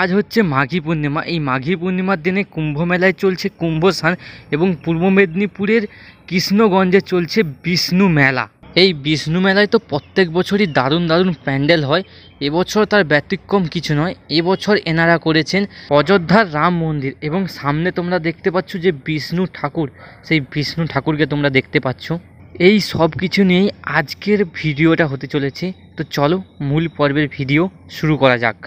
আজ হচ্ছে মাঘী পূর্ণিমা। এই মাঘী পূর্ণিমার দিনে কুম্ভ মেলায় চলছে কুম্ভ স্নান এবং পূর্ব মেদিনীপুরের কৃষ্ণগঞ্জে চলছে বিষ্ণু মেলা। এই বিষ্ণু মেলায় তো প্রত্যেক বছরই দারুণ দারুণ প্যান্ডেল হয়, এবছর তার ব্যতিক্রম কিছু নয়। এবছর এনারা করেছেন অযোধ্যার রাম মন্দির এবং সামনে তোমরা দেখতে পাচ্ছ যে বিষ্ণু ঠাকুর, সেই বিষ্ণু ঠাকুরকে তোমরা দেখতে পাচ্ছ। এই সব কিছু নিয়েই আজকের ভিডিওটা হতে চলেছে। তো চলো মূল পর্বের ভিডিও শুরু করা যাক।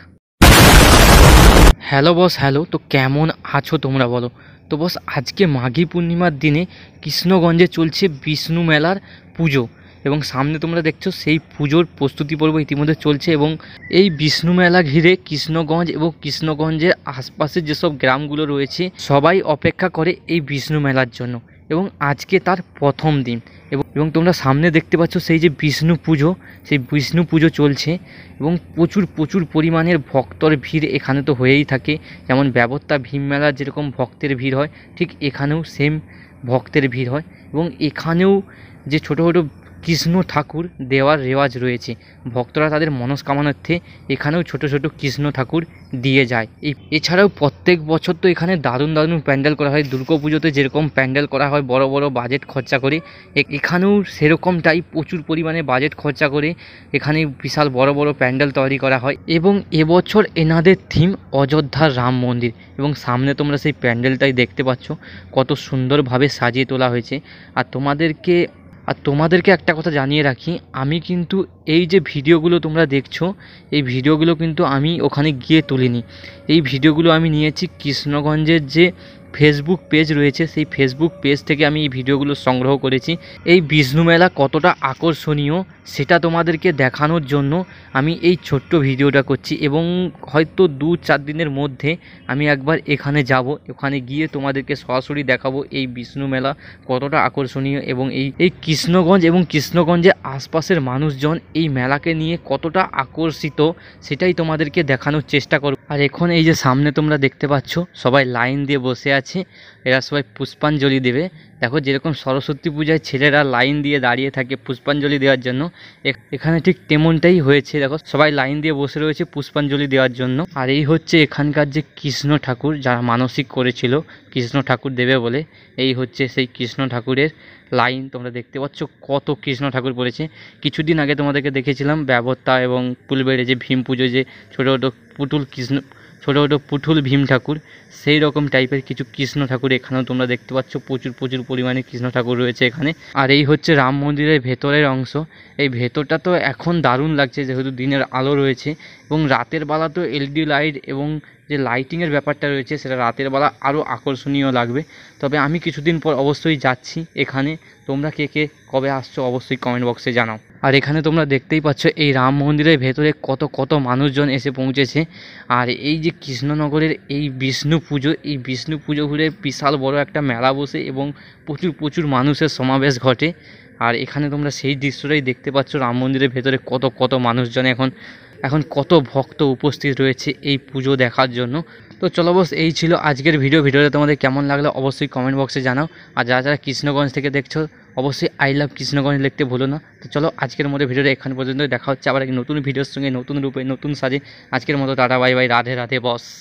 Hello boss, hello. তো কেমন আছো তোমরা বলো? তো বস, আজকে মাঘী পূর্ণিমার দিনে কৃষ্ণগঞ্জে চলছে বিষ্ণু মেলার পুজো এবং সামনে তোমরা দেখছো সেই পুজোর প্রস্তুতি পর্ব ইতিমধ্যে চলছে এবং এই বিষ্ণু মেলা ঘিরে কৃষ্ণগঞ্জ এবং কৃষ্ণগঞ্জের আশপাশের যেসব গ্রামগুলো রয়েছে সবাই অপেক্ষা করে এই বিষ্ণু মেলার জন্য এবং আজকে তার প্রথম দিন এবং তোমরা সামনে দেখতে পাচ্ছ সেই যে বিষ্ণু পুজো, সেই বিষ্ণু পুজো চলছে এবং প্রচুর প্রচুর পরিমাণের ভক্তর ভিড় এখানে তো হয়েই থাকে। যেমন ব্যবত্তা ভীম মেলার যেরকম ভক্তের ভিড় হয়, ঠিক এখানেও সেম ভক্তের ভিড় হয় এবং এখানেও যে ছোটো ছোটো কৃষ্ণ ঠাকুর দেওয়ার রেওয়াজ রয়েছে। ভক্তরা তাদের মনস্কামনার্থে এখানেও ছোট ছোট কৃষ্ণ ঠাকুর দিয়ে যায়। এছাড়াও প্রত্যেক বছর তো এখানে দারুণ দারুণ প্যান্ডেল করা হয়। দুর্গা পুজোতে যেরকম প্যান্ডেল করা হয় বড় বড় বাজেট খরচা করে, এখানেও সেরকমটাই প্রচুর পরিমাণে বাজেট খরচা করে এখানে বিশাল বড় বড় প্যান্ডেল তৈরি করা হয় এবং এবছর এনাদের থিম অযোধ্যার রাম মন্দির এবং সামনে তোমরা সেই প্যান্ডেলটাই দেখতে পাচ্ছ কত সুন্দরভাবে সাজিয়ে তোলা হয়েছে। আর তোমাদেরকে একটা কথা জানিয়ে রাখি, আমি কিন্তু এই যে ভিডিওগুলো তোমরা দেখছো এই ভিডিওগুলো কিন্তু আমি ওখানে গিয়ে তুলিনি। এই ভিডিওগুলো আমি নিয়েছি কৃষ্ণগঞ্জের যে ফেসবুক পেজ রয়েছে সেই ফেসবুক পেজ থেকে আমি এই ভিডিওগুলো সংগ্রহ করেছি। এই বিষ্ণু মেলা কতটা আকর্ষণীয় সেটা তোমাদেরকে দেখানোর জন্য আমি এই ছোট্ট ভিডিওটা করছি এবং হয়তো 2-4 দিনের মধ্যে আমি একবার এখানে যাব, ওখানে গিয়ে তোমাদেরকে সরাসরি দেখাবো এই বিষ্ণু মেলা কতটা আকর্ষণীয় এবং এই কৃষ্ণগঞ্জ এবং কৃষ্ণগঞ্জের আশপাশের মানুষজন এই মেলাকে নিয়ে কতটা আকর্ষিত সেটাই তোমাদেরকে দেখানোর চেষ্টা করব। আর এখন এই যে সামনে তোমরা দেখতে পাচ্ছ সবাই লাইন দিয়ে বসে আছে, এরা সবাই পুষ্পাঞ্জলি দেবে। দেখো যেরকম সরস্বতী পূজায় ছেলেরা লাইন দিয়ে দাঁড়িয়ে থাকে পুষ্পাঞ্জলি দেওয়ার জন্য, এখানে ঠিক তেমনটাই হয়েছে। দেখো সবাই লাইন দিয়ে বসে রয়েছে পুষ্পাঞ্জলি দেওয়ার জন্য। আর এই হচ্ছে এখানকার যে কৃষ্ণ ঠাকুর, যারা মানসিক করেছিল কৃষ্ণ ঠাকুর দেবে বলে, এই হচ্ছে সেই কৃষ্ণ ঠাকুরের লাইন। তোমরা দেখতে পাচ্ছ কত কৃষ্ণ ঠাকুর পড়েছে। কিছুদিন আগে তোমাদেরকে দেখেছিলাম ব্যবত্তা এবং ফুলবেড়ে যে ভীম পুজো, যে ছোটো ছোটো পুতুল কৃষ্ণ, ছোটো ছোটো পুতুল ভীম ঠাকুর, সেই রকম টাইপের কিছু কৃষ্ণ ঠাকুর এখানেও তোমরা দেখতে পাচ্ছ। প্রচুর প্রচুর পরিমাণে কৃষ্ণ ঠাকুর রয়েছে এখানে। আর এই হচ্ছে রাম মন্দিরের ভেতরের অংশ। এই ভেতরটা তো এখন দারুণ লাগছে যেহেতু দিনের আলো রয়েছে এবং রাতের বেলা তো এলইডি লাইট এবং যে লাইটিংয়ের ব্যাপারটা রয়েছে সেটা রাতের বেলা আরও আকর্ষণীয় লাগবে। তবে আমি কিছুদিন পর অবশ্যই যাচ্ছি এখানে। তোমরা কে কে কবে আসছো অবশ্যই কমেন্ট বক্সে জানাও। আর এখানে তোমরা দেখতেই পাচ্ছ এই রাম মন্দিরের ভেতরে কত কত মানুষজন এসে পৌঁছেছে। আর এই যে কৃষ্ণনগরের এই বিষ্ণু পুজো, এই বিষ্ণু পুজো ঘুরে বিশাল বড় একটা মেলা বসে এবং প্রচুর প্রচুর মানুষের সমাবেশ ঘটে। আর এখানে তোমরা সেই দৃশ্যটাই দেখতে পাচ্ছ, রাম মন্দিরের ভেতরে কত কত মানুষজন এখন কত ভক্ত উপস্থিত রয়েছে এই পুজো দেখার জন্য। তো চলো বস, এই ছিল আজকের ভিডিওটা তোমাদের কেমন লাগলো অবশ্যই কমেন্ট বক্সে জানাও। আর যারা যারা কৃষ্ণগঞ্জ থেকে দেখছো অবশ্যই আই লাভ কৃষ্ণগঞ্জ লিখতে ভুলো না। তো চলো আজকের মতো ভিডিওটা এখান পর্যন্ত, দেখা হচ্ছে আবার এক নতুন ভিডিওর সঙ্গে নতুন রূপে নতুন সাজে। আজকের মতো tata bye bye, Radhe Radhe বস।